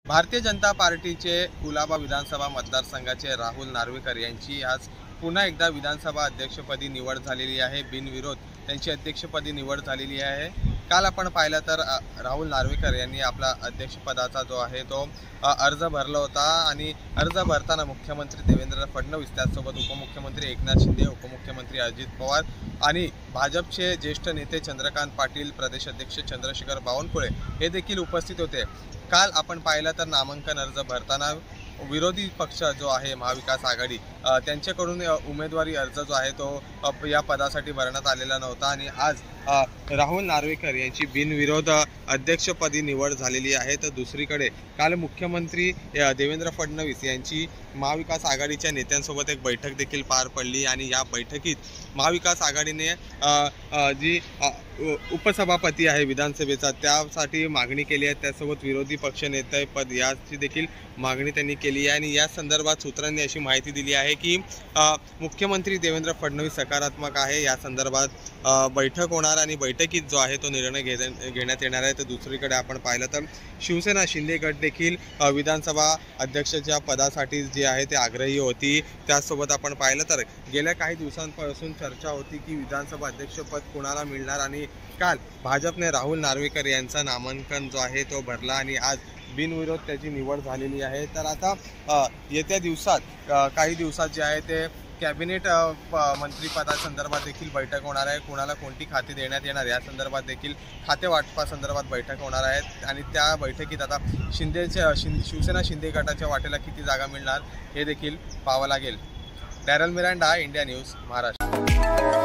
भारतीय जनता पार्टीचे कुलाबा विधानसभा मतदारसंघाचे राहुल नार्वेकर यांची आज पुन्हा एकदा विधानसभा अध्यक्षपदी निवड झालेली आहे। बिनविरोध त्यांची अध्यक्षपदी निवड झालेली आहे। काल आपण पाहिलं तर राहुल नार्वेकर यांनी आपला अध्यक्षपदाचा जो आहे तो अर्ज भरला होता आणि अर्ज भरताना मुख्यमंत्री देवेंद्र फडणवीस, त्याचसोबत उपमुख्यमंत्री एकनाथ शिंदे, उपमुख्यमंत्री अजित पवार आणि भाजपचे ज्येष्ठ नेते चंद्रकांत पाटील, प्रदेश अध्यक्ष चंद्रशेखर बावनकुळे हे देखील उपस्थित होते। काल आपण पाहिलं तर नामांकन अर्ज भरताना विरोधी पक्ष जो आहे महाविकास आघाडी त्यांच्याकडून उमेदवारी अर्ज जो आहे तो या पदासाठी भरण्यात आलेला नव्हता आणि आज राहुल नार्वेकर यांची बिनविरोध अध्यक्षपदी निवड झालेली आहे। तर दुसरीकडे काल मुख्यमंत्री देवेंद्र फडणवीस यांची महाविकास आघाडीच्या नेत्यांसोबत एक बैठक देखील पार पडली आणि या बैठकीत महाविकास आघाडीने जी उपसभापती आहे विधानसभेचा त्यासाठी मागणी केली आहे, त्यासोबत विरोधी पक्ष नेते पद याची देखील मागणी त्यांनी केली आहे। आणि या संदर्भात सूत्रांनी अशी माहिती दिली आहे की मुख्यमंत्री देवेंद्र फडणवीस सकारात्मक आहे, या संदर्भात बैठक होणार आणि बैठकीत जो आहे तो निर्णय घेण्यात येणार आहे। तर दुसरीकडे आपण पाहिलं तर शिवसेना शिंदे गट देखील विधानसभा अध्यक्षाच्या पदासाठी जे आहे ते आग्रही होती। त्यासोबत आपण पाहिलं तर गेल्या काही दिवसांपासून चर्चा होती की विधानसभा अध्यक्षपद कोणाला मिळणार आणि काल भाजपने राहुल नार्वेकर यांचा नामांकन जो आहे तो भरला आणि आज बिनविरोध त्याची निवड झालेली आहे। तर आता येत्या दिवसात काही दिवसात जे आहे ते कॅबिनेट मंत्रिपदासंदर्भात देखील बैठक होणार आहे। कोणाला कोणती खाती देण्यात येणार या संदर्भात देखील खाते वाटपासंदर्भात बैठक होणार आहे आणि त्या बैठकीत आता शिवसेना शिंदे गटाच्या वाटेला किती जागा मिळणार हे देखील पाहावं लागेल। Daryl Miranda, India news, Maharashtra.